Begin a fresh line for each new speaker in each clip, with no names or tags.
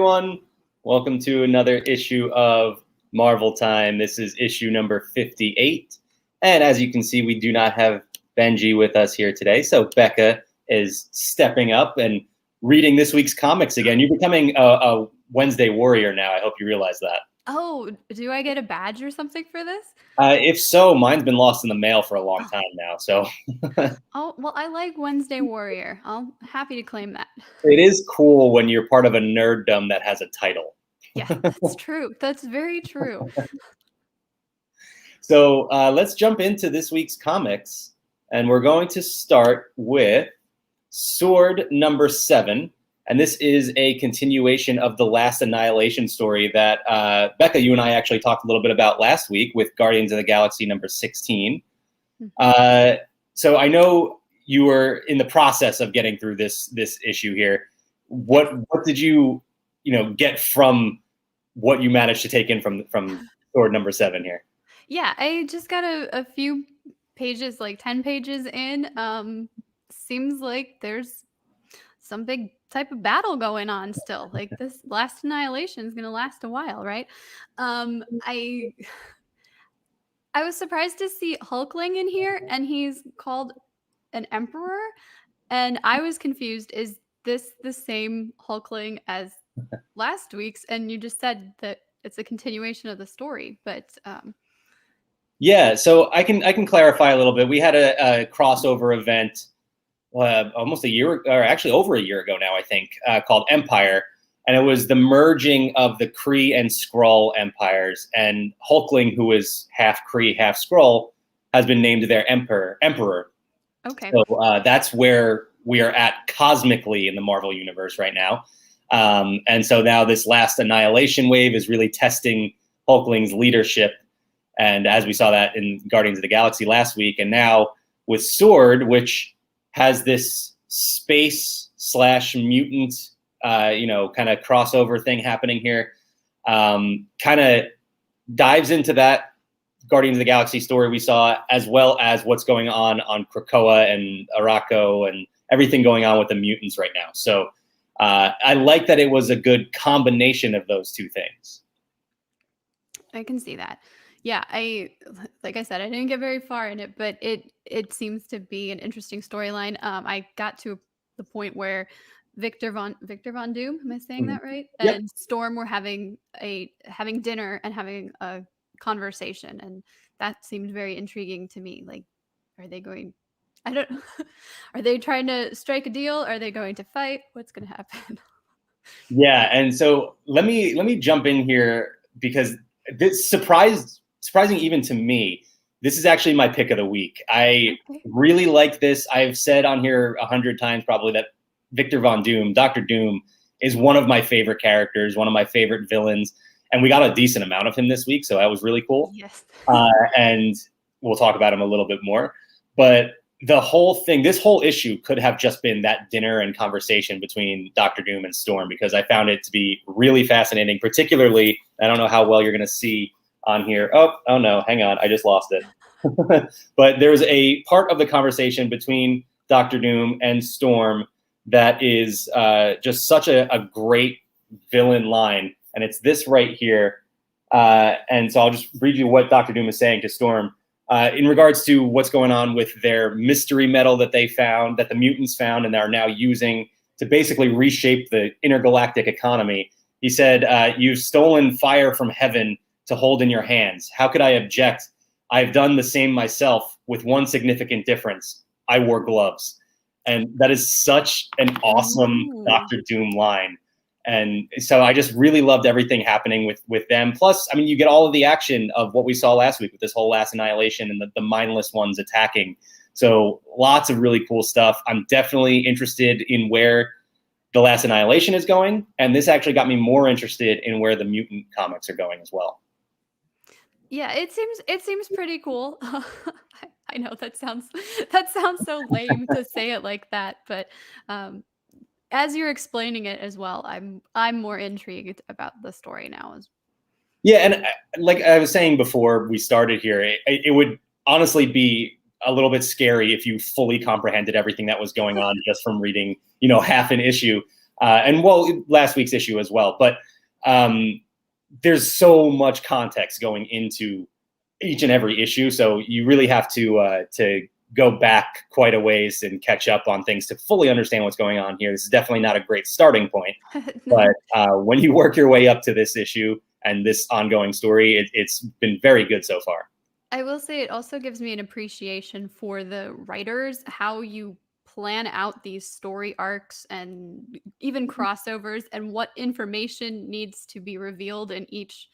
everyone. Welcome to another issue of Marvel Time. This is issue number 58. And as you can see, we do not have Benji with us here today. So Bekah is stepping up and reading this week's comics again. You're becoming a Wednesday warrior now. I hope you realize that.
Oh, do I get a badge or something for this?
If so, mine's been lost in the mail for a long time now. So
Oh, well, I like Wednesday Warrior. I'm happy to claim that.
it is cool when you're part of a nerddom that has a title.
Yeah, that's true. That's very true.
So let's jump into this week's comics. And we're going to start with Sword number 7. And this is a continuation of the last Annihilation story that Bekah, you and I actually talked a little bit about last week with Guardians of the Galaxy number 16. So I know you were in the process of getting through this issue here. What did you get from what you managed to take in from Sword number 7 here?
Yeah, I just got a few pages, like 10 pages in. Seems like there's some big type of battle going on still. Like this last Annihilation is going to last a while, right? I was surprised to see Hulkling in here, and he's called an emperor, and I was confused. Is this the same Hulkling as last week's? And you just said that it's a continuation of the story, but
yeah, so I can clarify a little bit. We had a crossover event almost a year, or actually over a year ago now, I think, called Empire, and it was the merging of the Kree and Skrull empires. And Hulkling, who is half Kree, half Skrull, has been named their emperor.
Okay.
So that's where we are at cosmically in the Marvel universe right now. And so now this last Annihilation wave is really testing Hulkling's leadership. And as we saw that in Guardians of the Galaxy last week, and now with Sword, which has this space/mutant, kind of crossover thing happening here, kind of dives into that Guardians of the Galaxy story we saw, as well as what's going on Krakoa and Arakko and everything going on with the mutants right now. So I like that it was a good combination of those two things.
I can see that. Yeah, like I said, I didn't get very far in it, but it seems to be an interesting storyline. I got to the point where Victor Von Doom, am I saying that right?
Yep.
And Storm were having dinner and having a conversation, and that seemed very intriguing to me. Like, are they going? I don't. Are they trying to strike a deal? Are they going to fight? What's going to happen?
Yeah, and so let me jump in here because this surprising even to me. This is actually my pick of the week. I really like this. I've said on here 100 times probably that Victor Von Doom, Dr. Doom, is one of my favorite characters, one of my favorite villains, and we got a decent amount of him this week, so that was really cool.
Yes.
And we'll talk about him a little bit more. But the whole thing, this whole issue could have just been that dinner and conversation between Dr. Doom and Storm, because I found it to be really fascinating, particularly, I don't know how well you're going to see on here. Oh no, hang on, I just lost it. But there's a part of the conversation between Dr. Doom and Storm that is just such a great villain line, and it's this right here. And so I'll just read you what Dr. Doom is saying to Storm in regards to what's going on with their mystery metal that they found, that the mutants found, and are now using to basically reshape the intergalactic economy. He said, "You've stolen fire from heaven to hold in your hands. How could I object? I've done the same myself, with one significant difference. I wore gloves." And that is such an awesome Dr. Doom line. And so I just really loved everything happening with them. Plus, I mean, you get all of the action of what we saw last week with this whole last Annihilation and the mindless ones attacking. So lots of really cool stuff. I'm definitely interested in where the last Annihilation is going. And this actually got me more interested in where the mutant comics are going as well.
Yeah, it seems pretty cool. I know that sounds so lame to say it like that, but as you're explaining it as well, I'm more intrigued about the story now.
Yeah, and like I was saying before we started here, it would honestly be a little bit scary if you fully comprehended everything that was going on just from reading, half an issue. and well, last week's issue as well. But there's so much context going into each and every issue, so you really have to go back quite a ways and catch up on things to fully understand what's going on here. This is definitely not a great starting point, but when you work your way up to this issue and this ongoing story, it's been very good so far.
I will say it also gives me an appreciation for the writers, how you plan out these story arcs and even crossovers and what information needs to be revealed in each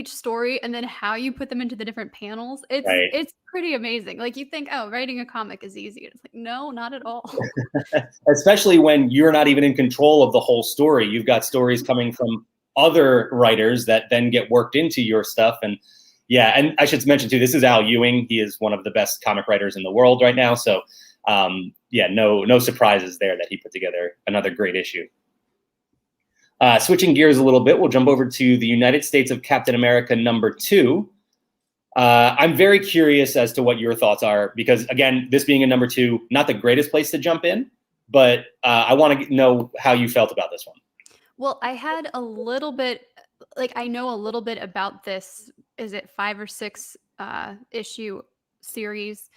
story, and then how you put them into the different panels. It's pretty amazing. Like, you think, oh, writing a comic is easy. It's like, no, not at all.
Especially when you're not even in control of the whole story. You've got stories coming from other writers that then get worked into your stuff. And yeah, and I should mention too, this is Al Ewing. He is one of the best comic writers in the world right now. So yeah, no surprises there that he put together another great issue. Switching gears a little bit, we'll jump over to the United States of Captain America #2. I'm very curious as to what your thoughts are, because again, this being a #2, not the greatest place to jump in, but I want to know how you felt about this one.
Well, I had a little bit, like, I know a little bit about this. Is it 5 or 6 issue series?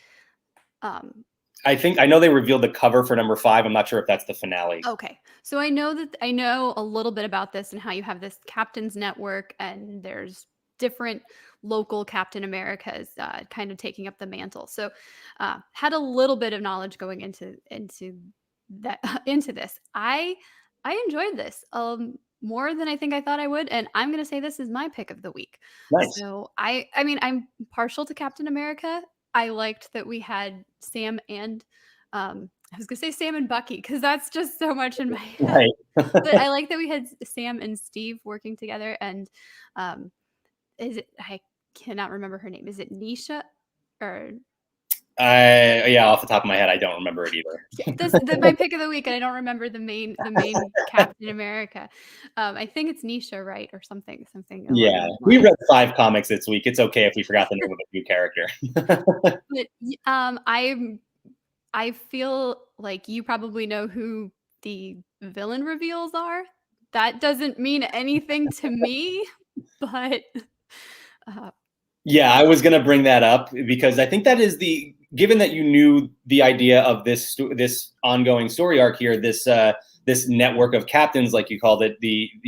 I know they revealed the cover for #5. I'm not sure if that's the finale.
Okay. So I know a little bit about this and how you have this Captain's Network, and there's different local Captain Americas kind of taking up the mantle. So had a little bit of knowledge going into that into this. I enjoyed this more than I think I thought I would, and I'm gonna say this is my pick of the week.
Nice.
So I mean, I'm partial to Captain America. I liked that we had Sam and I was gonna say Sam and Bucky, because that's just so much in my head.
Right.
But I like that we had Sam and Steve working together, and I cannot remember her name. Is it Nisha or?
Yeah, off the top of my head, I don't remember it either.
Yeah, that's my pick of the week, and I don't remember the main Captain America. I think it's Nisha, right, or something.
Yeah, we read 5 comics this week. It's okay if we forgot the name of a new character.
But I feel like you probably know who the villain reveals are. That doesn't mean anything to me, but
yeah, I was going to bring that up because I think that is given that you knew the idea of this ongoing story arc here, this network of captains, like you called it,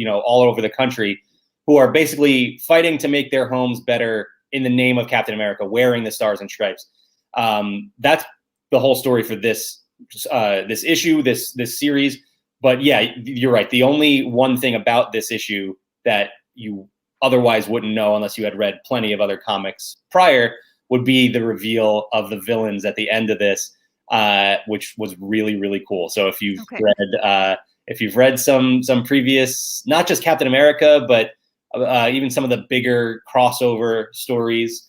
all over the country, who are basically fighting to make their homes better in the name of Captain America, wearing the stars and stripes. That's the whole story for this issue, this series. But yeah, you're right. The only one thing about this issue that you otherwise wouldn't know unless you had read plenty of other comics prior would be the reveal of the villains at the end of this, which was really, really cool. So if you've read some previous, not just Captain America, but even some of the bigger crossover stories,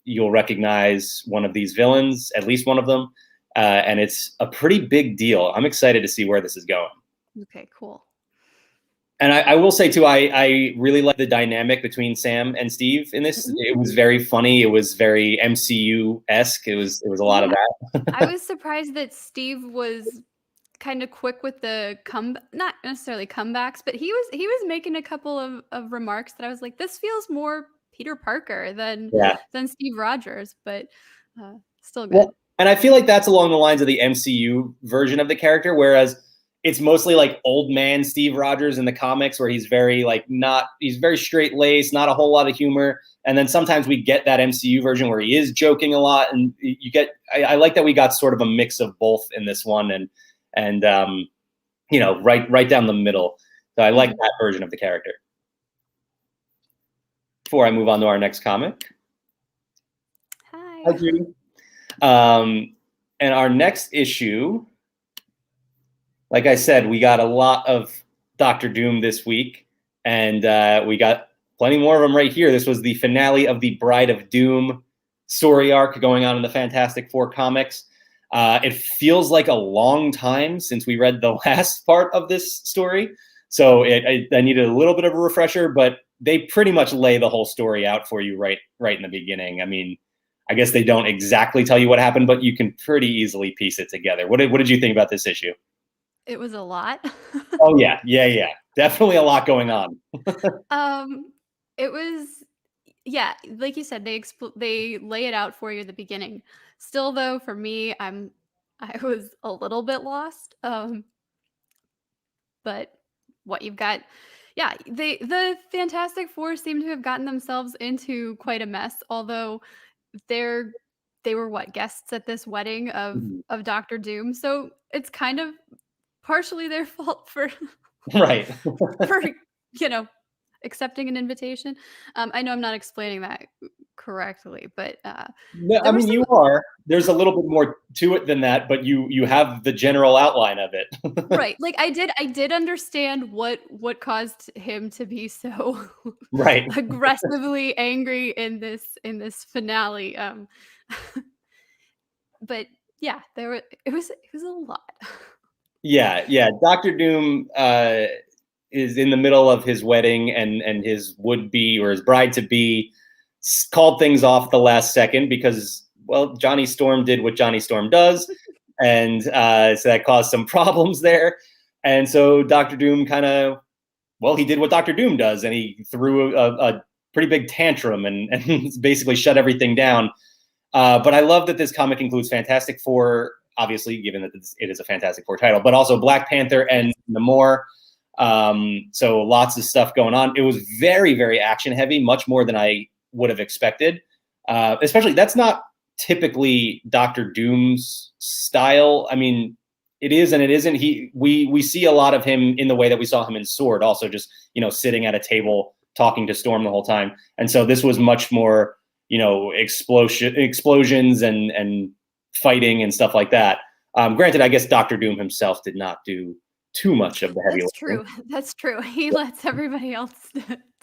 you'll recognize one of these villains, at least one of them, and it's a pretty big deal. I'm excited to see where this is going.
Okay, cool.
And I will say too, I really like the dynamic between Sam and Steve in this. It was very funny. It was very MCU-esque. It was a lot of that.
I was surprised that Steve was kind of quick with the not necessarily comebacks, but he was making a couple of remarks that I was like, this feels more Peter Parker than Steve Rogers, but still good. Well,
and I feel like that's along the lines of the MCU version of the character, whereas it's mostly like old man Steve Rogers in the comics, where he's very he's very straight laced, not a whole lot of humor. And then sometimes we get that MCU version where he is joking a lot, and I like that we got sort of a mix of both in this one, and right down the middle. So I like that version of the character. Before I move on to our next comic.
Hi,
Judy. And our next issue, like I said, we got a lot of Dr. Doom this week, and we got plenty more of them right here. This was the finale of the Bride of Doom story arc going on in the Fantastic Four comics. It feels like a long time since we read the last part of this story, so I needed a little bit of a refresher, but they pretty much lay the whole story out for you right in the beginning. I mean, I guess they don't exactly tell you what happened, but you can pretty easily piece it together. What did you think about this issue?
It was a lot.
Oh yeah, yeah, yeah. Definitely a lot going on.
Um, it was yeah, like you said, they lay it out for you at the beginning. Still though, for me, I was a little bit lost. But what you've got yeah, the Fantastic Four seem to have gotten themselves into quite a mess, although they're they were what, guests at this wedding
Mhm.
of Doctor Doom, so it's kind of partially their fault
Right.
for, you know, accepting an invitation. I know I'm not explaining that correctly, but,
No, I
there were
mean
some
you are. There's a little bit more to it than that, but you have the general outline of it.
right, like, I did understand what caused him to be so
Right.
aggressively angry in this finale, but yeah, it was a lot.
Yeah, yeah. Doctor Doom is in the middle of his wedding, and his would be or his bride to be called things off the last second because, well, Johnny Storm did what Johnny Storm does, and so that caused some problems there. And so Doctor Doom kind of, well, he did what Doctor Doom does, and he threw a pretty big tantrum and basically shut everything down. But I love that this comic includes Fantastic Four, obviously, given that it is a Fantastic Four title, but also Black Panther and
Yes.
Namor. So lots of stuff going on. It was very, very action heavy, much more than I would have expected. Especially, that's not typically Doctor Doom's style. I mean, it is and it isn't. We see a lot of him in the way that we saw him in Sword, also just sitting at a table talking to Storm the whole time. And so this was much more explosions and fighting and stuff like that. Granted, I guess Doctor Doom himself did not do too much of the heavy
That's
lifting.
true, that's true. He lets everybody else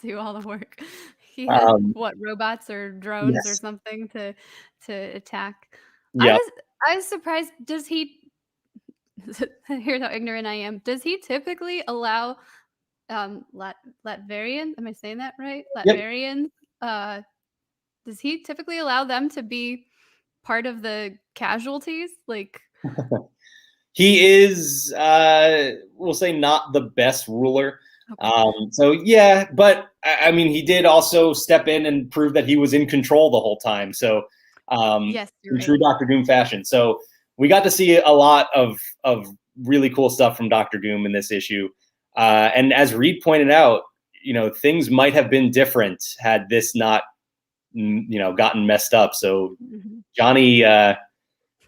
do all the work. He had,
Um,
what, robots or drones or
yes.
something to attack. I
Yep.
was I was surprised, does he here's how ignorant I am. Does he typically allow, Latvarian am I saying that right?
Yep.
Latvarians, uh, does he typically allow them to be part of the casualties? Like
He is, we'll say, not the best ruler.
okay.
So yeah, but I mean, he did also step in and prove that he was in control the whole time. So
Yes, you're
in
right.
true Doctor Doom fashion. So we got to see a lot of really cool stuff from Doctor Doom in this issue. And as Reed pointed out, things might have been different had this not, gotten messed up. So
Mhm.
Johnny.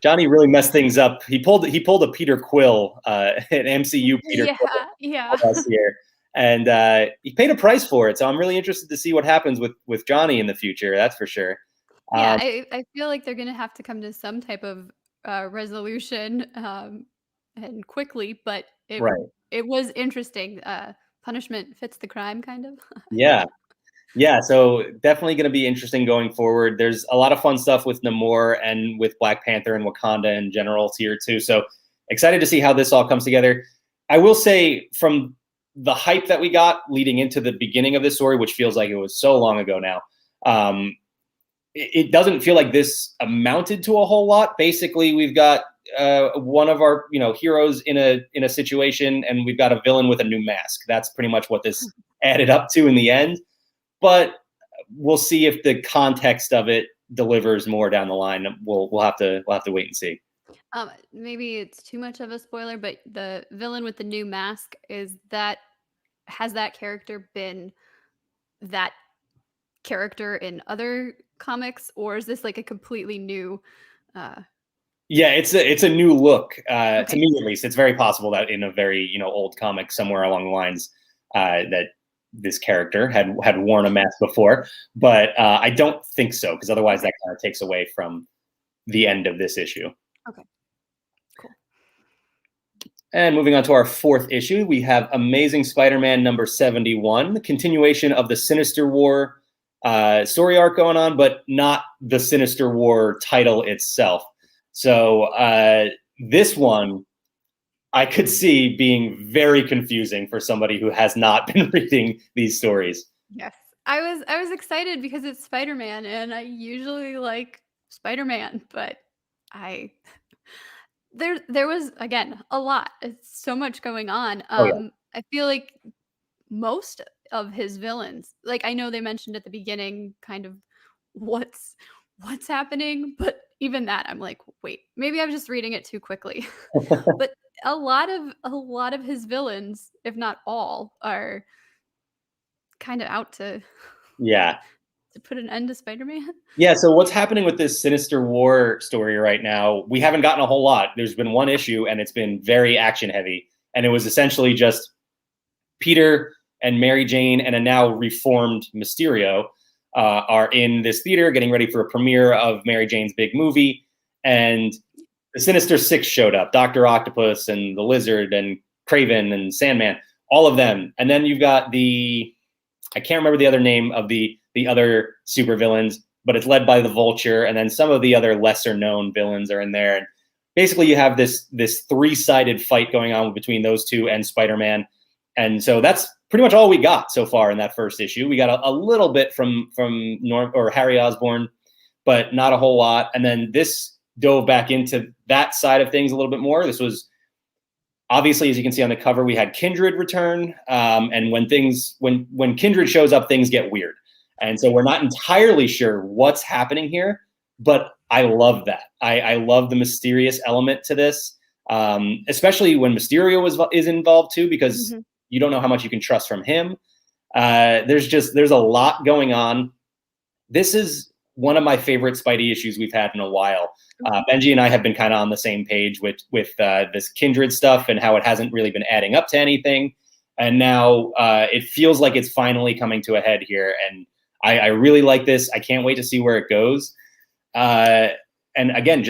Johnny really messed things up. He pulled a Peter Quill, an MCU Peter
Yeah,
Quill
yeah.
on us here, and he paid a price for it. So I'm really interested to see what happens with Johnny in the future. That's for sure.
Yeah,
Um,
I feel like they're gonna have to come to some type of, resolution, and quickly, but
right.
it was interesting, punishment fits the crime, kind of.
Yeah. Yeah. So definitely going to be interesting going forward. There's a lot of fun stuff with Namor and with Black Panther and Wakanda in general here too. So excited to see how this all comes together. I will say from the hype that we got leading into the beginning of this story, which feels like it was so long ago now, um, it doesn't feel like this amounted to a whole lot. Basically, we've got one of our heroes in a situation, and we've got a villain with a new mask. That's pretty much what this added up to in the end. But we'll see if the context of it delivers more down the line. We'll have to wait and see.
Maybe it's too much of a spoiler, but the villain with the new mask, has that character been that character in other comics, or is this like a completely new, uh
Yeah, it's a new look to
okay.
me at least. It's very possible that in a very old comic somewhere along the lines that this character had worn a mask before, but I don't think so because otherwise
Okay.
that kind of takes away from the end of this issue.
Okay. Cool.
And moving on to our fourth issue, we have Amazing Spider-Man number 71, the continuation of the Sinister War story arc going on, but not the Sinister War title itself. So this one I could see being very confusing for somebody who has not been reading these stories.
Yes. I was excited because it's Spider-Man and I usually like Spider-Man, but I There was, again, a lot. It's so much going on.
Oh yeah.
I feel like most of his villains, like, I know they mentioned at the beginning kind of what's what's happening, but even that, I'm like, "Wait, maybe I'm just reading it too quickly." But a lot of his villains, if not all, are kinda out
Yeah.
to put an end to Spider-Man.
Yeah, so what's happening with this Sinister War story right now? We haven't gotten a whole lot. There's been one issue, and it's been very action heavy. And it was essentially just Peter and Mary Jane and a now reformed Mysterio are in this theater getting ready for a premiere of Mary Jane's big movie. And the Sinister Six showed up, Dr. Octopus and the Lizard and Kraven and Sandman, all of them. And then you've got I can't remember the other name of the other supervillains, but it's led by the Vulture, and then some of the other lesser known villains are in there. And basically, you have this three-sided fight going on between those two and Spider-Man. And so that's pretty much all we got so far in that first issue. We got a little bit from Harry Osborn, but not a whole lot. And then this dove back into that side of things a little bit more. This was obviously, as you can see on the cover, we had Kindred return, and when Kindred shows up, things get weird. And so we're not entirely sure what's happening here, but I love that. I love the mysterious element to this, especially when Mysterio is involved too, because you don't know how much you can trust from him. There's a lot going on. This is one of my favorite Spidey issues we've had in a while. Benji and I have been kind of on the same page with this Kindred stuff and how it hasn't really been adding up to anything. And now it feels like it's finally coming to a head here. And I really like this. I can't wait to see where it goes. And again,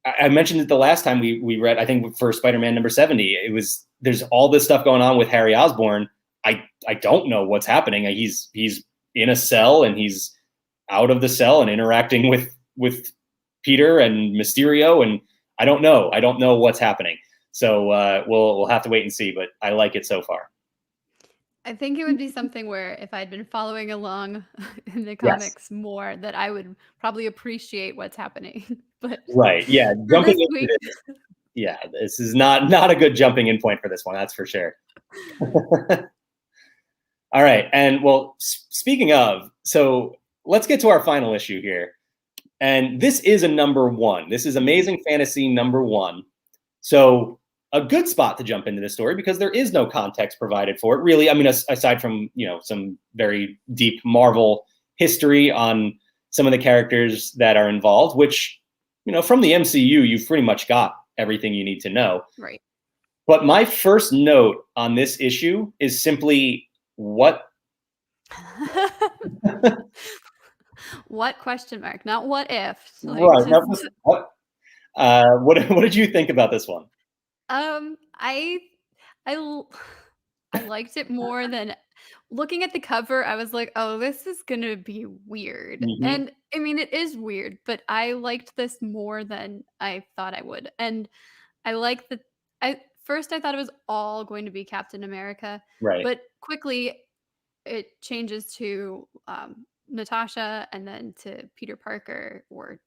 I mentioned it the last time we read, I think for Spider-Man number 70, there's all this stuff going on with Harry Osborn. I don't know what's happening. He's in a cell and he's out of the cell and interacting with Peter and Mysterio, and I don't know what's happening. So we'll have to wait and see, but I like it so far.
I think it would be something where if I'd been following along in the comics more, that I would probably appreciate what's happening. But
right, yeah,
for this week,
this is not a good jumping in point for this one, that's for sure. All right, and well, speaking of, so let's get to our final issue here. And this is a number 1. This is Amazing Fantasy number 1. So a good spot to jump into this story because there is no context provided for it, really. I mean, aside from, some very deep Marvel history on some of the characters that are involved, which, from the MCU, you've pretty much got everything you need to know.
Right.
But my first note on this issue is simply what?
What question mark? Not what if.
Right. What did you think about this one?
I liked it more than looking at the cover. I was like, oh, this is gonna be weird. And I mean, it is weird, but I liked this more than I thought I would. And I like that. First I thought it was all going to be Captain America,
Right.
but quickly it changes to Natasha and then to Peter Parker, or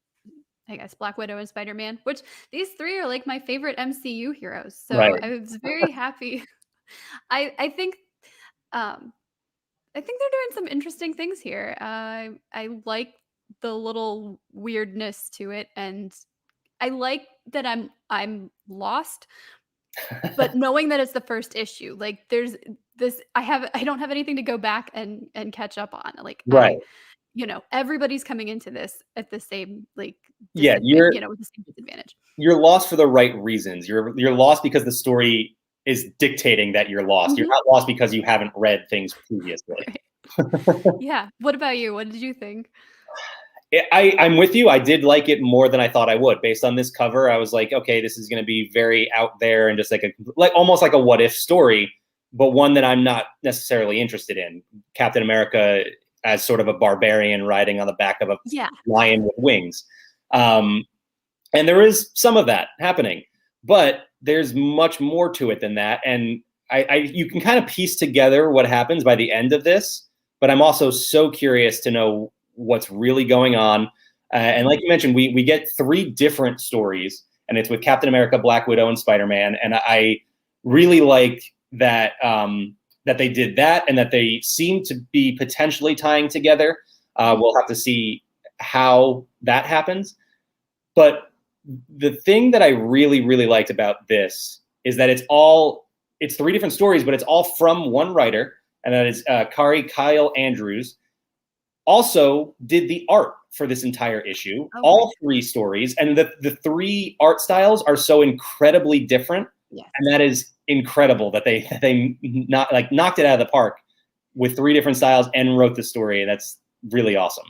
I guess Black Widow and Spider-Man, which these 3 are like my favorite MCU heroes. So
Right.
I was very happy. I think they're doing some interesting things here. I like the little weirdness to it, and I like that I'm lost, but knowing that it's the first issue, like there's this, I don't have anything to go back and catch up on. Like
Right.
Everybody's coming into this at the same with the same disadvantage.
You're lost for the right reasons. You're lost because the story is dictating that you're lost. You're not lost because you haven't read things previously.
Right. Yeah. What about you? What did you think?
I'm with you. I did like it more than I thought I would. Based on this cover, I was like, okay, this is going to be very out there and just almost like a what if story, but one that I'm not necessarily interested in. Captain America as sort of a barbarian riding on the back of a lion with wings. And there is some of that happening, but there's much more to it than that. And you can kind of piece together what happens by the end of this, but I'm also so curious to know what's really going on. And like you mentioned, we get 3 different stories, and it's with Captain America, Black Widow, and Spider-Man. And I really like that that they did that, and that they seem to be potentially tying together. We'll have to see how that happens. But the thing that I really, really liked about this is that it's 3 different stories, but it's all from one writer, and that is Kyle Andrews. Also did the art for this entire issue, all 3 stories, and the 3 art styles are so incredibly different.
Yes.
And that is incredible that they knocked it out of the park with 3 different styles and wrote the story. That's really awesome.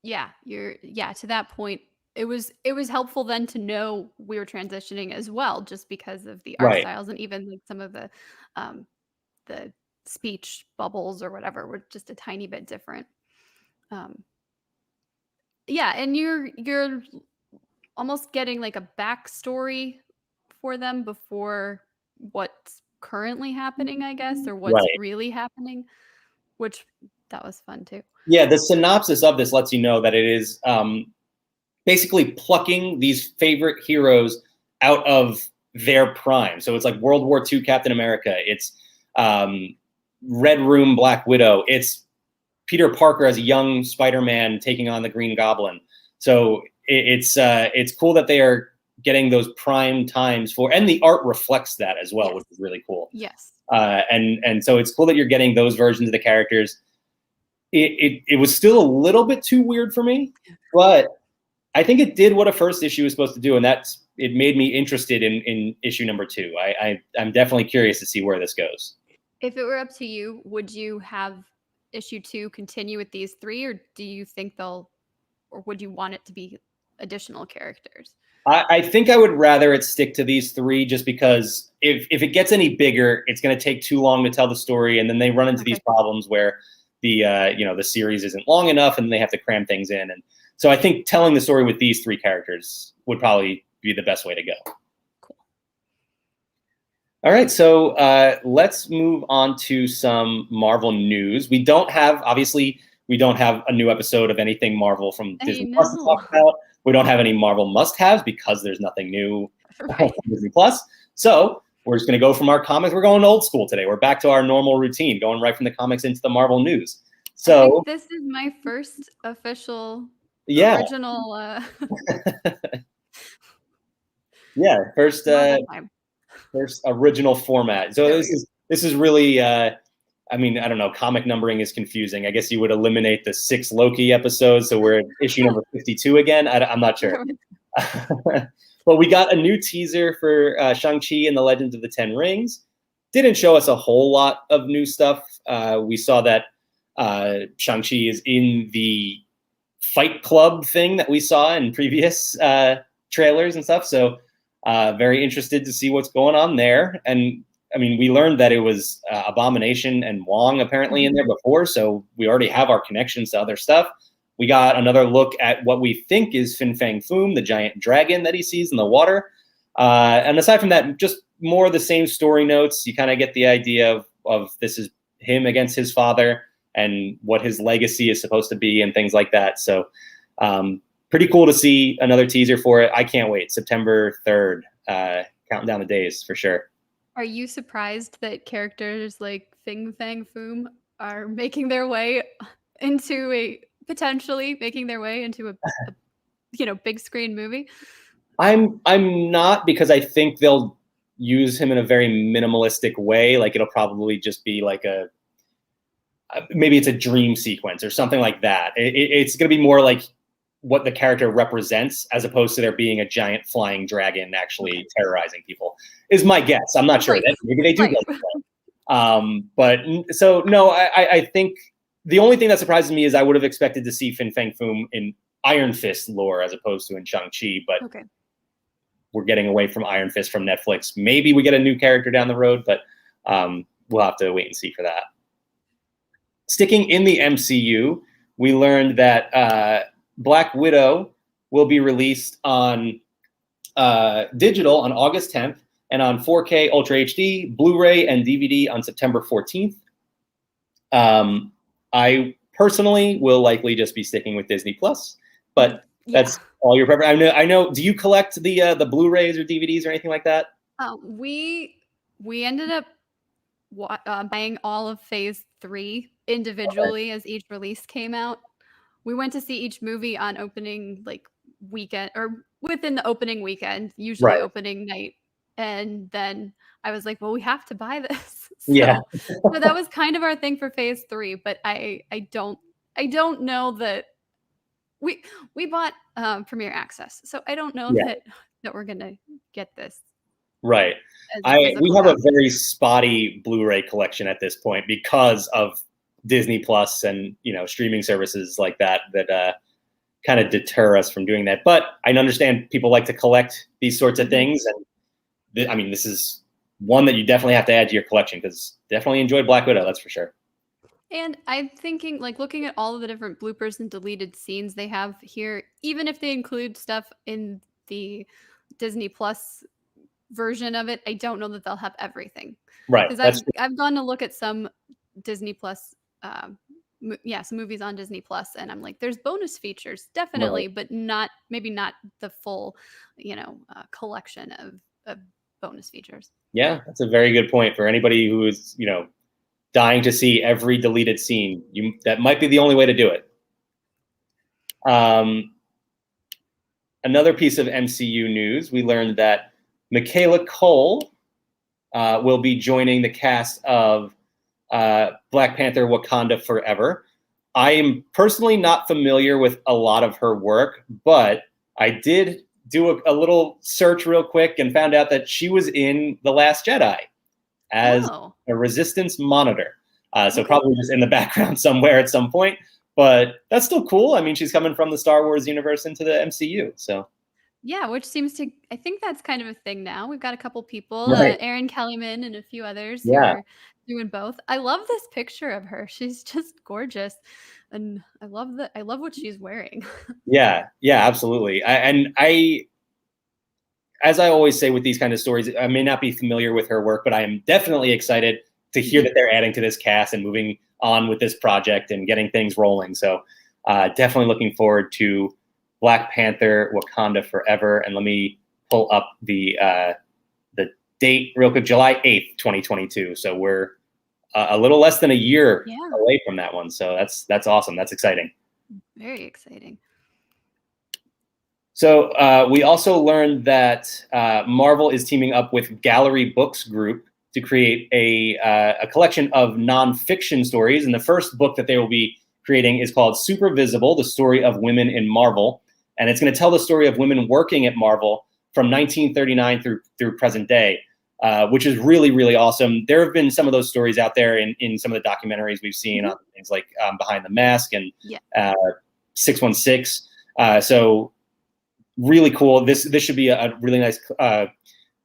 Yeah, to that point, it was helpful then to know we were transitioning as well, just because of the art styles, and even like some of the speech bubbles or whatever were just a tiny bit different. Yeah, and you're almost getting like a backstory for them before what's currently happening, I guess, or what's really happening, which that was fun too.
Yeah, the synopsis of this lets you know that it is basically plucking these favorite heroes out of their prime. So it's like World War II Captain America. It's Red Room Black Widow. It's Peter Parker as a young Spider-Man taking on the Green Goblin. So it's cool that they are getting those prime times for, and the art reflects that as well, which is really cool.
Yes.
And so it's cool that you're getting those versions of the characters. It was still a little bit too weird for me, but I think it did what a first issue was supposed to do, and it made me interested in issue number 2. I'm definitely curious to see where this goes.
If it were up to you, would you have issue 2 continue with these 3, or do you think or would you want it to be additional characters?
I think I would rather it stick to these 3, just because if it gets any bigger, it's going to take too long to tell the story, and then they run into these problems where the series isn't long enough and they have to cram things in. And so I think telling the story with these 3 characters would probably be the best way to go.
Cool.
All right, so let's move on to some Marvel news. We don't have a new episode of anything Marvel from Disney Plus to talk about. We don't have any Marvel must-haves because there's nothing new from Disney Plus. So we're just going to go from our comics. We're going old school today. We're back to our normal routine, going right from the comics into the Marvel news. So
I think this is my first official original.
First original format. So this is really. I mean, I don't know. Comic numbering is confusing. I guess you would eliminate the 6 Loki episodes, so we're at issue number 52 again. I'm not sure. But we got a new teaser for Shang-Chi and the Legends of the Ten Rings. Didn't show us a whole lot of new stuff. We saw that Shang-Chi is in the Fight Club thing that we saw in previous trailers and stuff. So very interested to see what's going on there. And I mean, we learned that it was Abomination and Wong apparently in there before, so we already have our connections to other stuff. We got another look at what we think is Fin Fang Foom, the giant dragon that he sees in the water. And aside from that, just more of the same story notes. You kind of get the idea of this is him against his father and what his legacy is supposed to be and things like that. So pretty cool to see another teaser for it. I can't wait. September 3rd, counting down the days for sure.
Are you surprised that characters like Fin Fang Foom are making their way into a big screen movie?
I'm not, because I think they'll use him in a very minimalistic way. Like it'll probably just be like maybe it's a dream sequence or something like that. It's going to be more like what the character represents, as opposed to there being a giant flying dragon actually terrorizing people, is my guess. I'm not sure. Maybe they do. But so no, I think the only thing that surprises me is I would have expected to see Fin Fang Foom in Iron Fist lore as opposed to in Shang-Chi, but we're getting away from Iron Fist from Netflix. Maybe we get a new character down the road, but we'll have to wait and see for that. Sticking in the MCU, we learned that Black Widow will be released on digital on August 10th and on 4K Ultra HD, Blu-ray, and DVD on September 14th. I personally will likely just be sticking with Disney Plus, but
Yeah.
That's all your preference. I know. Do you collect the Blu-rays or DVDs or anything like that?
We ended up buying all of Phase 3
Okay.
individually as each release came out. We went to see each movie on opening like weekend or within the opening weekend, usually
Right.
opening night. And then I was like, well, we have to buy this.
Yeah.
So that was kind of our thing for Phase 3, but I don't know that we we bought Premiere Access. So I don't know
Yeah.
that we're going to get this
Right.
as a
We
physical
have a
copy.
very spotty Blu-ray collection at this point because of Disney Plus and streaming services like that kind of deter us from doing that. But I understand people like to collect these sorts of
Mhm.
things, and this is one that you definitely have to add to your collection because definitely enjoyed Black Widow. That's for sure.
And I'm thinking, like, looking at all of the different bloopers and deleted scenes they have here, even if they include stuff in the Disney Plus version of it, I don't know that they'll have everything.
Right.
Because
That's
I've gone to look at some Disney Plus, some movies on Disney Plus, and I'm like, there's bonus features,
right.
definitely, but not maybe not the full, collection of bonus features.
Yeah, that's a very good point for anybody who is dying to see every deleted scene. That might be the only way to do it. Um, Another piece of MCU news, we learned that Michaela Cole will be joining the cast of Black Panther Wakanda Forever. I am personally not familiar with a lot of her work, but I did do a little search real quick and found out that she was in The Last Jedi as
Oh,
a resistance monitor. So
okay.
probably just in the background somewhere at some point. But that's still cool. I mean, she's coming from the Star Wars universe into the MCU. So
Yeah, which seems to I think that's kind of a thing now. We've got a couple people,
right.
Erin Kellyman and a few others who
Yeah.
are doing both. I love this picture of her. She's just gorgeous, and I love what she's wearing.
Yeah. Yeah, absolutely. As I always say with these kind of stories, I may not be familiar with her work, but I am definitely excited to hear
Mhm.
that they're adding to this cast and moving on with this project and getting things rolling. So definitely looking forward to Black Panther Wakanda Forever. And let me pull up the date real quick, July 8th, 2022. So we're a little less than a year
Yeah,
away from that one. So that's awesome. That's exciting.
very exciting.
So we also learned that Marvel is teaming up with Gallery Books Group to create a collection of nonfiction stories. And the first book that they will be creating is called Super Visible: The Story of Women in Marvel, and it's going to tell the story of women working at Marvel from 1939 through present day, which is really really awesome. There have been some of those stories out there in some of the documentaries we've seen
Mhm.
on things like Behind the Mask and
Yeah.
uh, 616. So really cool. This should be a really nice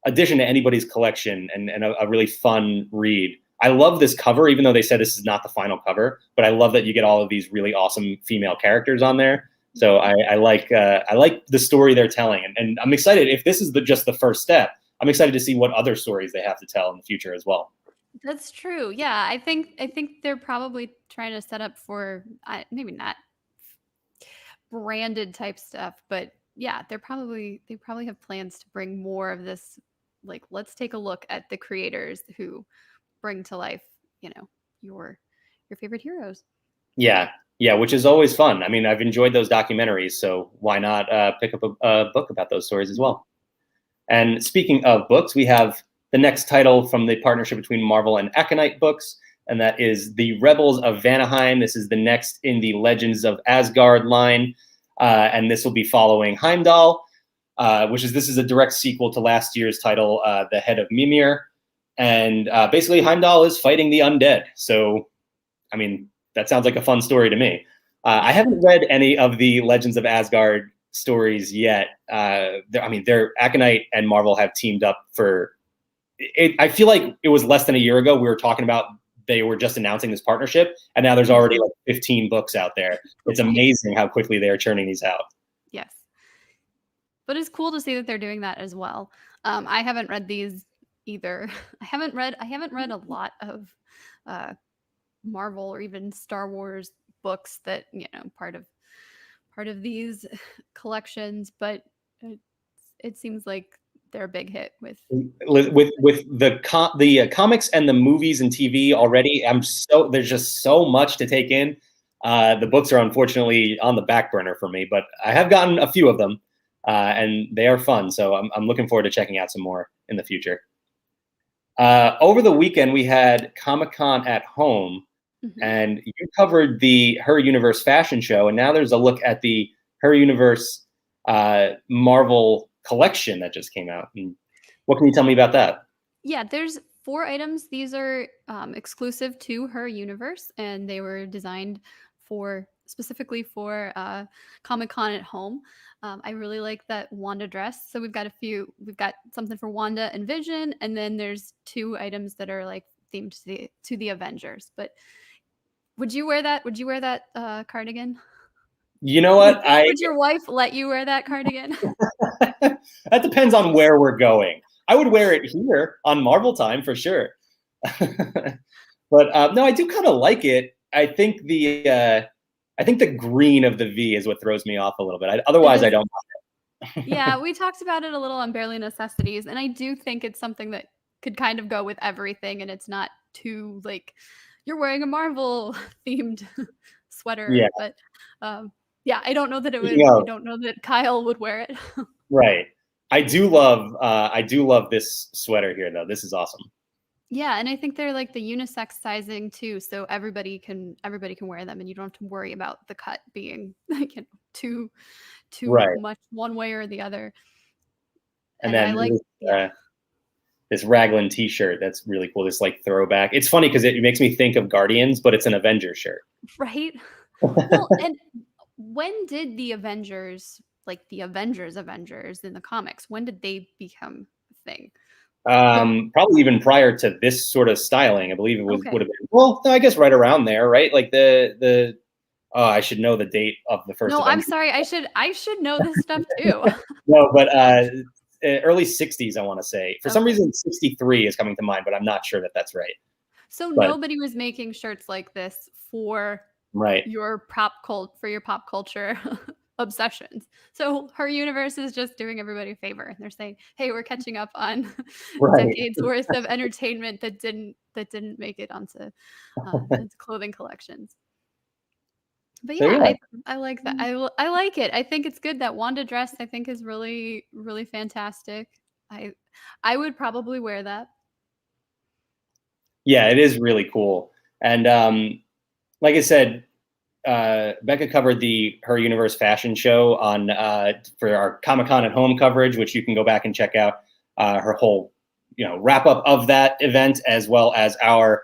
addition to anybody's collection and a really fun read. I love this cover, even though they said this is not the final cover, but I love that you get all of these really awesome female characters on there. So I like the story they're telling, and I'm excited if this is just the first step. I'm excited to see what other stories they have to tell in the future as well.
That's true. Yeah, I think they're probably trying to set up for maybe not branded type stuff, but yeah, they probably have plans to bring more of this. Like, let's take a look at the creators who bring to life, you know, your your favorite heroes.
Yeah, yeah, which is always fun. I mean, I've enjoyed those documentaries, so why not pick up a book about those stories as
Mhm.
well? And speaking of books, we have the next title from the partnership between Marvel and Aconite Books, and that is The Rebels of Vanaheim. This is the next in the Legends of Asgard line, and this will be following Heimdall, this is a direct sequel to last year's title, The Head of Mimir. And basically, Heimdall is fighting the undead. So, I mean, that sounds like a fun story to me. I
Yeah.
haven't read any of the Legends of Asgard stories yet. They're Aconite and Marvel have teamed up for it. I feel like it was less than a year ago we were talking about they were just announcing this partnership, and now there's already
Mhm.
like 15 books out there. It's
Right.
amazing how quickly they are churning these out.
Yes. But it's cool to see that they're doing that as well. I haven't read these either. I haven't read a lot of uh Marvel or even Star Wars books that, part of these collections, but it seems like they're a big hit with
the comics and the movies and TV already. There's just so much to take in. The books are unfortunately on the back burner for me, but I have gotten a few of them, and they are fun. So I'm looking forward to checking out some more in the future. Over the weekend, we had Comic-Con at home, and you covered the Her Universe fashion show, and now there's a look at the Her Universe Marvel collection that just came out. And what can you tell me about that?
Yeah, there's 4 items. These are exclusive to Her Universe, and they were designed specifically for Comic-Con at home. I really like that Wanda dress. So we've got something for Wanda and Vision, and then there's 2 items that are like themed to the Avengers. But would you wear that? Would you wear that cardigan?
You know what?
Would your wife let you wear that cardigan?
That depends on where we're going. I would wear it here on Marvel time for sure. But no, I do kind of like it. I think the green of the V is what throws me off a little bit. Otherwise, I don't mind
it. Yeah, we talked about it a little on Barely Necessities, and I do think it's something that could kind of go with everything, and it's not too like you're wearing a Marvel themed sweater.
Yeah.
But yeah, I don't know that it would. I don't know that Kyle would wear it.
Right. I do love this sweater here, though. This is awesome.
Yeah, and I think they're like the unisex sizing too, so everybody can wear them, and you don't have to worry about the cut being like too much one way or the other.
And then I like this raglan T-shirt that's really cool. This like throwback. It's funny because it makes me think of Guardians, but it's an Avengers shirt.
Right. Well, and when did the Avengers, like the Avengers in the comics, when did they become a thing?
Probably even prior to this sort of styling. I believe it would have been, well, I guess right around there, right? Like I should know the date of the first.
No,
Avengers.
I'm sorry. I should know this stuff too.
No, but early 60s, I want to say. For some reason, 63 is coming to mind, but I'm not sure that that's right.
So nobody was making shirts like this for your pop culture obsessions. So Her Universe is just doing everybody a favor. They're saying, "Hey, we're catching up on decades worth of entertainment that didn't make it onto clothing collections." But yeah, I like that. I like it. I think it's good. That Wanda dress, I think, is really, really fantastic. I would probably wear that.
Yeah, it is really cool. And like I said, Bekah covered the Her Universe fashion show on for our Comic-Con at home coverage, which you can go back and check out her whole wrap up of that event, as well as our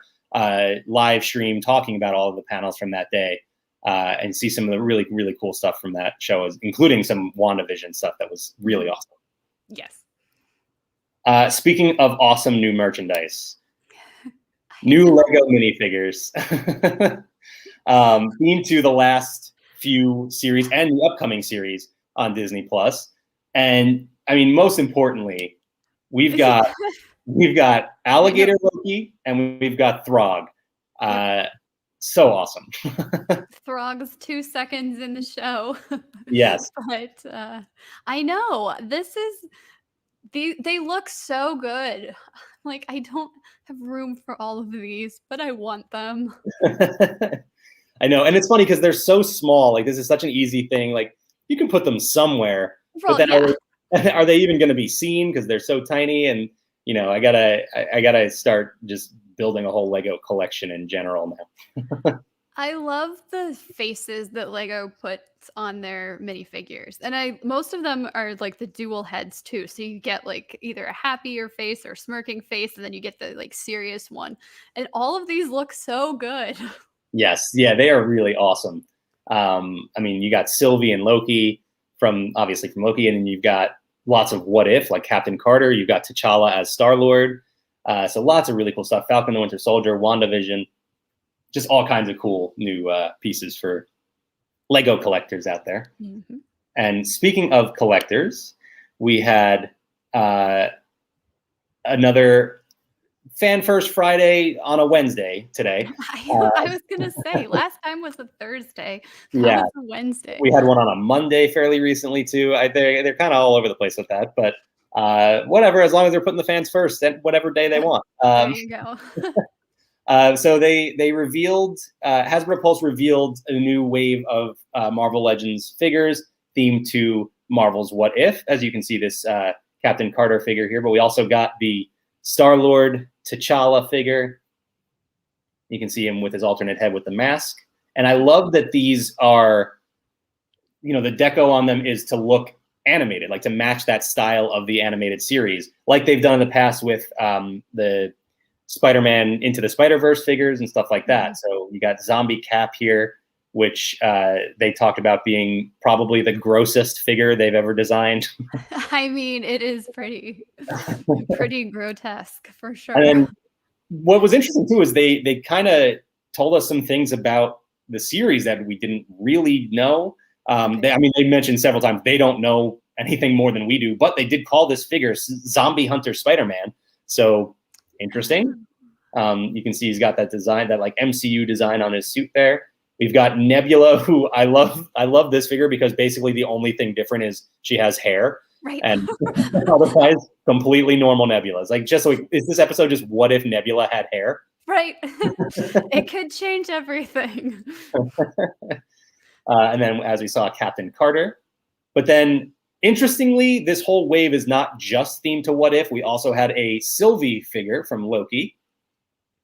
live stream talking about all of the panels from that day. And see some of the really, really cool stuff from that show, including some WandaVision stuff that was really awesome.
Yes.
Speaking of awesome new merchandise, new Lego minifigures themed to the last few series and the upcoming series on Disney Plus. And I mean, most importantly, we've got Alligator Loki and we've got Throg. So awesome.
Throg's 2 seconds in the show.
Yes.
But I know they look so good. Like, I don't have room for all of these, but I want them.
I know. And it's funny because they're so small. Like, this is such an easy thing. Like, you can put them somewhere, but then are they even going to be seen? Because they're so tiny. And, I gotta start just building a whole Lego collection in general now.
I love the faces that Lego puts on their minifigures. And most of them are like the dual heads too. So you get like either a happier face or smirking face, and then you get the like serious one. And all of these look so good.
Yes. Yeah, they are really awesome. I mean, you got Sylvie and Loki obviously from Loki, and then you've got lots of what if, like Captain Carter. You've got T'Challa as Star-Lord. So lots of really cool stuff. Falcon the Winter Soldier, WandaVision, just all kinds of cool new pieces for Lego collectors out there. Mm-hmm. And speaking of collectors, we had another Fan First Friday on a Wednesday today.
I was gonna say last time was a Thursday. That
Yeah,
was a Wednesday.
we had one on a Monday fairly recently too. They're kind of all over the place with that, but whatever. As long as they're putting the fans first, then whatever day they want.
There you go.
So they revealed Hasbro Pulse revealed a new wave of Marvel Legends figures themed to Marvel's What If. As you can see, this Captain Carter figure here, but we also got the Star-Lord T'Challa figure. You can see him with his alternate head with the mask. And I love that these are, the deco on them is to look animated, like to match that style of the animated series, like they've done in the past with the Spider-Man Into the Spider-Verse figures and stuff like that. So you got Zombie Cap here, which they talked about being probably the grossest figure they've ever designed.
I mean, it is pretty grotesque for sure.
And then what was interesting too is they kind of told us some things about the series that we didn't really know. They mentioned several times they don't know anything more than we do, but they did call this figure Zombie Hunter Spider-Man. So interesting. You can see he's got that design, that like MCU design on his suit there. We've got Nebula, who I love this figure because basically the only thing different is she has hair.
Right.
And otherwise, completely normal Nebulas. Like, just like, is this episode just what if Nebula had hair?
Right. It could change everything.
And then, as we saw, Captain Carter. But then, interestingly, this whole wave is not just themed to What If. We also had a Sylvie figure from Loki.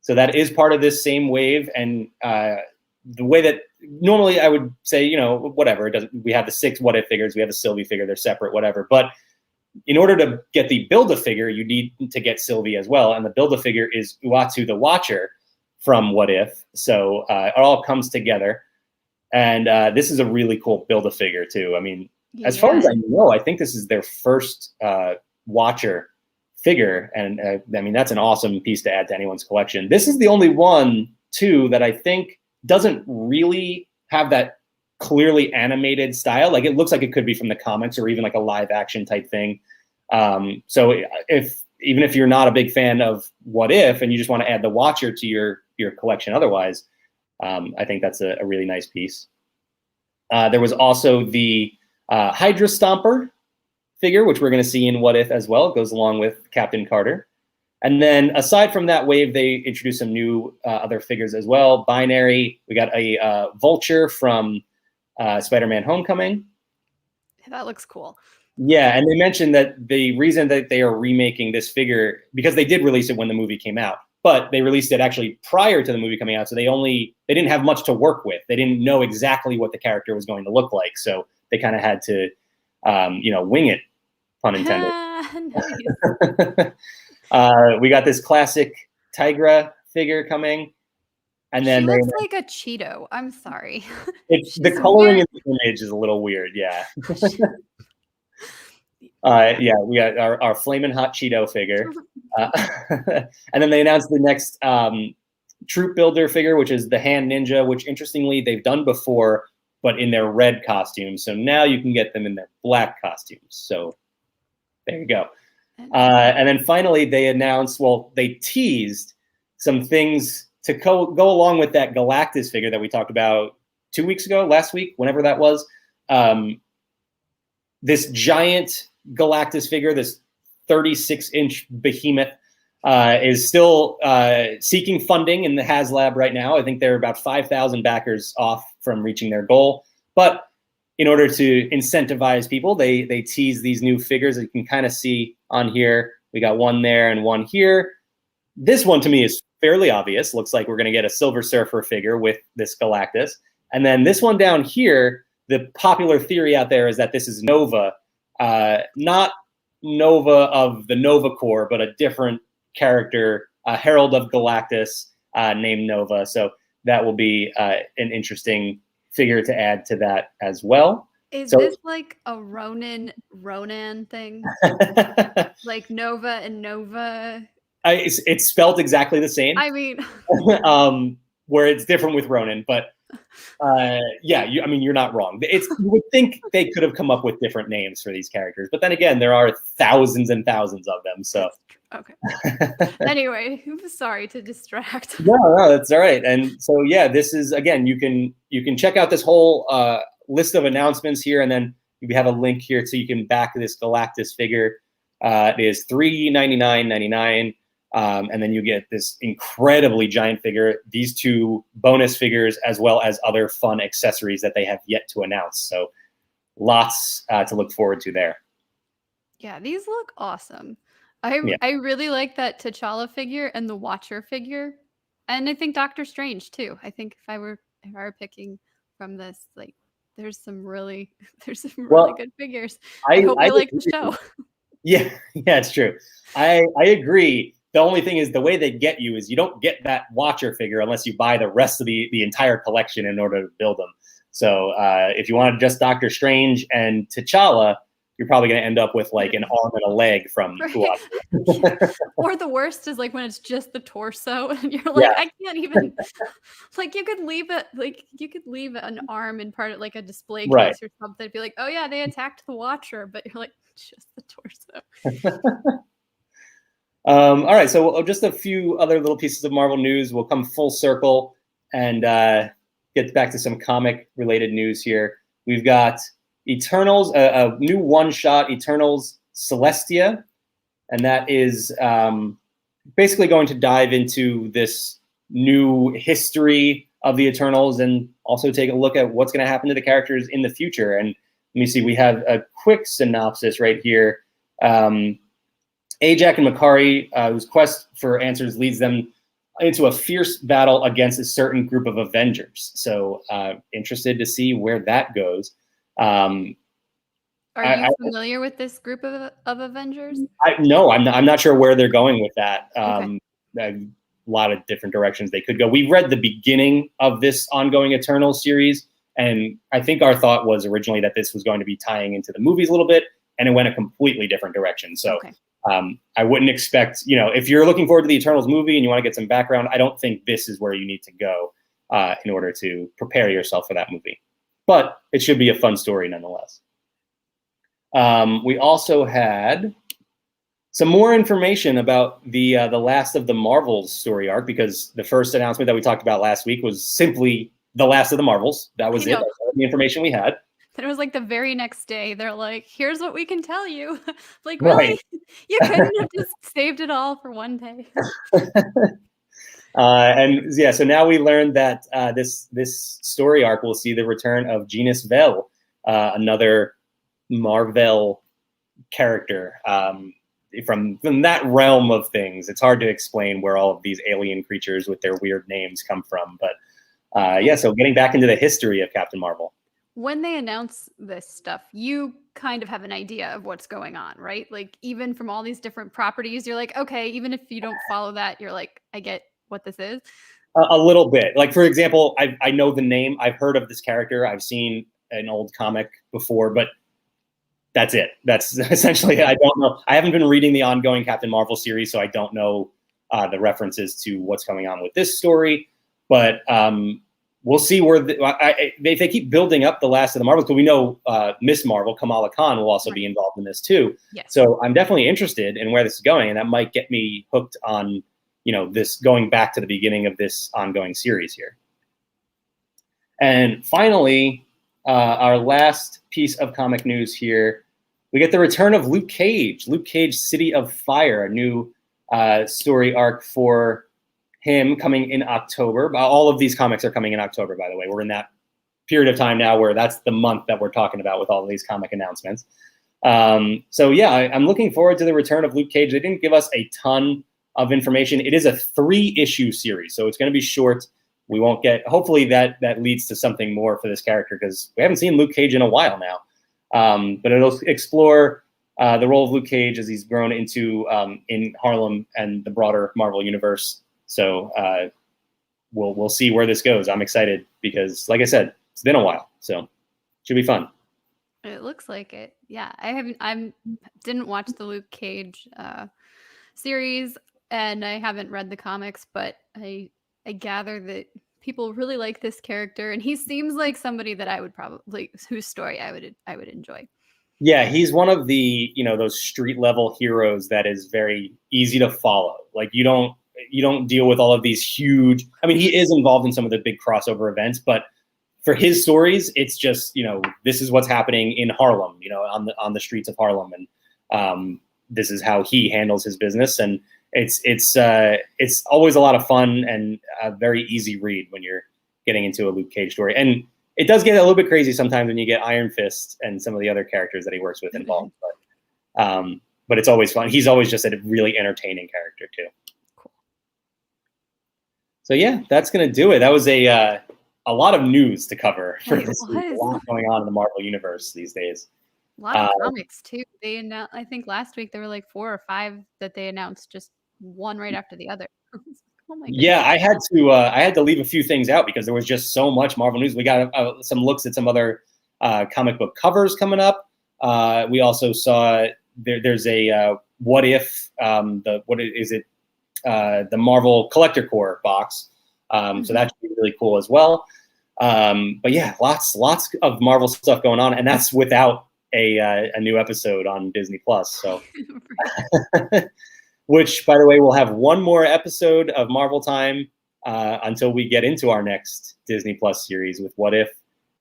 So that is part of this same wave. And the way that normally I would say, whatever, it doesn't. We have the 6 What If figures. We have the Sylvie figure. They're separate, whatever. But in order to get the Build-A-Figure, you need to get Sylvie as well. And the Build-A-Figure is Uatu the Watcher from What If. So it all comes together. And this is a really cool Build-A-Figure, too. I mean, as far as I know, I think this is their first Watcher figure. And that's an awesome piece to add to anyone's collection. This is the only one, too, that I think doesn't really have that clearly animated style. Like, it looks like it could be from the comics or even like a live action type thing. So even if you're not a big fan of What If and you just want to add the Watcher to your collection otherwise, I think that's a really nice piece. There was also the Hydra Stomper figure, which we're going to see in What If as well. It goes along with Captain Carter. And then aside from that wave, they introduced some new other figures as well. Binary, we got a Vulture from Spider-Man Homecoming.
That looks cool.
Yeah, and they mentioned that the reason that they are remaking this figure, because they did release it when the movie came out, but they released it actually prior to the movie coming out, so they didn't have much to work with. They didn't know exactly what the character was going to look like, so they kind of had to, wing it, pun intended. We got this classic Tigra figure coming. And then
she looks like a Cheeto. I'm sorry.
The coloring in the image is a little weird, yeah. We got our Flamin' Hot Cheeto figure. And then they announced the next Troop Builder figure, which is the Hand Ninja, which interestingly they've done before, but in their red costumes. So now you can get them in their black costumes. So there you go. And then finally they announced, they teased some things to go along with that Galactus figure that we talked about last week, whenever that was. This giant Galactus figure, this 36-inch behemoth, is still seeking funding in the HasLab right now. I think they're about 5,000 backers off from reaching their goal. But in order to incentivize people, they tease these new figures that you can kind of see on here. We got one there and one here. This one to me is fairly obvious. Looks like we're going to get a Silver Surfer figure with this Galactus. And then this one down here, the popular theory out there is that this is Nova, not Nova of the Nova Corps, but a different character, a Herald of Galactus named Nova. So that will be an interesting figure to add to that as well.
Is this like a Ronan thing? Like Nova and Nova?
It's spelled exactly the same.
I mean,
where it's different with Ronan, but you're not wrong. You would think they could have come up with different names for these characters, but then again, there are thousands and thousands of them. So
Okay. Anyway, sorry to distract.
No, that's all right. And so yeah, this is again, you can check out this whole list of announcements here, and then we have a link here so you can back this Galactus figure. It is $399.99. And then you get this incredibly giant figure, these two bonus figures, as well as other fun accessories that they have yet to announce. So lots to look forward to there.
Yeah, these look awesome.
Yeah.
I really like that T'Challa figure and the Watcher figure, and I think Doctor Strange too. I think if I were picking from this, like, there's some really
Well,
good figures. I
I
hope
I
I like the
agree.
show.
Yeah, yeah, it's true. I agree. The only thing is the way they get you is you don't get that Watcher figure unless you buy the rest of the entire collection in order to build them. So if you wanted just Doctor Strange and T'Challa, you're probably going to end up with like an arm and a leg from
Right.
Watcher.
Or the worst is like when it's just the torso and you're like,
Yeah,
I can't even like you could leave an arm in part of like a display
right.
case or something. Be like, oh yeah, they attacked the Watcher, but you're like, just the torso.
All right, so just a few other little pieces of Marvel news. We'll come full circle and get back to some comic-related news here. We've got Eternals, a new one-shot, Eternals Celestia, and that is basically going to dive into this new history of the Eternals and also take a look at what's going to happen to the characters in the future. And let me see, we have a quick synopsis right here. Ajak and Makari, whose quest for answers leads them into a fierce battle against a certain group of Avengers. So interested to see where that goes.
Are you familiar with this group of Avengers?
No, I'm not sure where they're going with that.
Okay.
A lot of different directions they could go. We read the beginning of this ongoing Eternal series, and I think our thought was originally that this was going to be tying into the movies a little bit, and it went a completely different direction. So
Okay.
I wouldn't expect, if you're looking forward to the Eternals movie and you want to get some background, I don't think this is where you need to go in order to prepare yourself for that movie. But it should be a fun story nonetheless. We also had some more information about the last of the Marvels story arc, because the first announcement that we talked about last week was simply the last of the Marvels. That was it. That was the information we had.
Then it was like the very next day, they're like, here's what we can tell you. Like,
Right.
really? You couldn't have just saved it all for one day.
And yeah, so now we learned that this story arc will see the return of Genus Vel, another Marvel character from that realm of things. It's hard to explain where all of these alien creatures with their weird names come from, but yeah, so getting back into the history of Captain Marvel.
When they announce this stuff, you kind of have an idea of what's going on, right? Like, even from all these different properties, you're like, okay, even if you don't follow that, you're like, I get what this is.
A little bit. Like, for example, I know the name. I've heard of this character. I've seen an old comic before, but that's it. That's essentially it. I don't know. I haven't been reading the ongoing Captain Marvel series, so I don't know the references to what's going on with this story. But we'll see where if they keep building up the last of the Marvels, because we know Miss Marvel, Kamala Khan, will also be involved in this too.
Yes.
So I'm definitely interested in where this is going, and that might get me hooked on, this going back to the beginning of this ongoing series here. And finally, our last piece of comic news here, we get the return of Luke Cage, City of Fire, a new story arc for him coming in October. All of these comics are coming in October, by the way. We're in that period of time now where that's the month that we're talking about with all of these comic announcements. So yeah, I'm looking forward to the return of Luke Cage. They didn't give us a ton of information. It is a 3-issue series, so it's going to be short. We won't get, hopefully that leads to something more for this character, because we haven't seen Luke Cage in a while now. But it'll explore the role of Luke Cage as he's grown into in Harlem and the broader Marvel universe. So we'll see where this goes. I'm excited because, like I said, it's been a while, so should be fun.
It looks like it. Yeah, I didn't watch the Luke Cage series, and I haven't read the comics, but I gather that people really like this character, and he seems like somebody that I would probably, whose story I would enjoy.
Yeah, he's one of the, those street level heroes that is very easy to follow. Like you don't deal with all of these huge, I mean, he is involved in some of the big crossover events, but for his stories, it's just, this is what's happening in Harlem, on the streets of Harlem. And this is how he handles his business. And it's always a lot of fun and a very easy read when you're getting into a Luke Cage story. And it does get a little bit crazy sometimes when you get Iron Fist and some of the other characters that he works with involved. But it's always fun. He's always just a really entertaining character too.
Cool.
So yeah, that's gonna do it. That was a lot of news to cover for this week. A lot going on in the Marvel universe these days.
A lot of comics too. They announced, I think last week there were like 4 or 5 that they announced, just one right after the other. Oh my goodness.
Yeah, I had to leave a few things out because there was just so much Marvel news. We got some looks at some other comic book covers coming up. We also saw there's a what if the Marvel Collector Core box. So that should be really cool as well. But yeah, lots of Marvel stuff going on, and that's without a new episode on Disney Plus. So. Which, by the way, we'll have one more episode of Marvel Time until we get into our next Disney Plus series with What If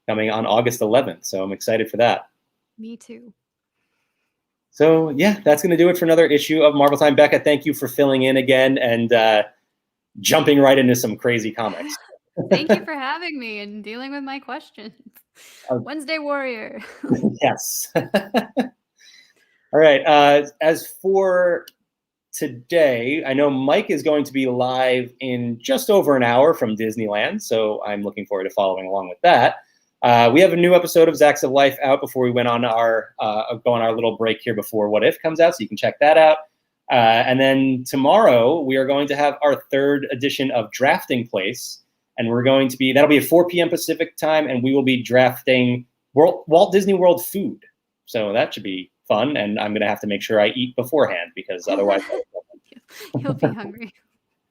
coming on August 11th. So I'm excited for that.
Me too.
So yeah, that's going to do it for another issue of Marvel Time. Bekah, thank you for filling in again and jumping right into some crazy comics.
Thank you for having me and dealing with my questions. Wednesday Warrior.
Yes. All right. As for today, I know Mike is going to be live in just over an hour from Disneyland, so I'm looking forward to following along with that. We have a new episode of Zacks of Life out before we went on our go on our little break here before What If comes out, so you can check that out. And then tomorrow we are going to have our 3rd edition of Drafting Place, and that'll be at 4 p.m. Pacific time, and we will be drafting Walt Disney World food. So that should be fun, and I'm going to have to make sure I eat beforehand because otherwise
you'll be hungry.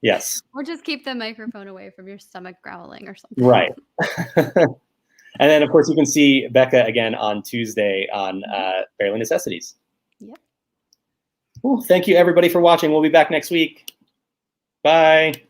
Yes.
Or just keep the microphone away from your stomach growling or something.
Right. And then, of course, you can see Bekah again on Tuesday on Barely Necessities.
Yep.
Well, thank you, everybody, for watching. We'll be back next week. Bye.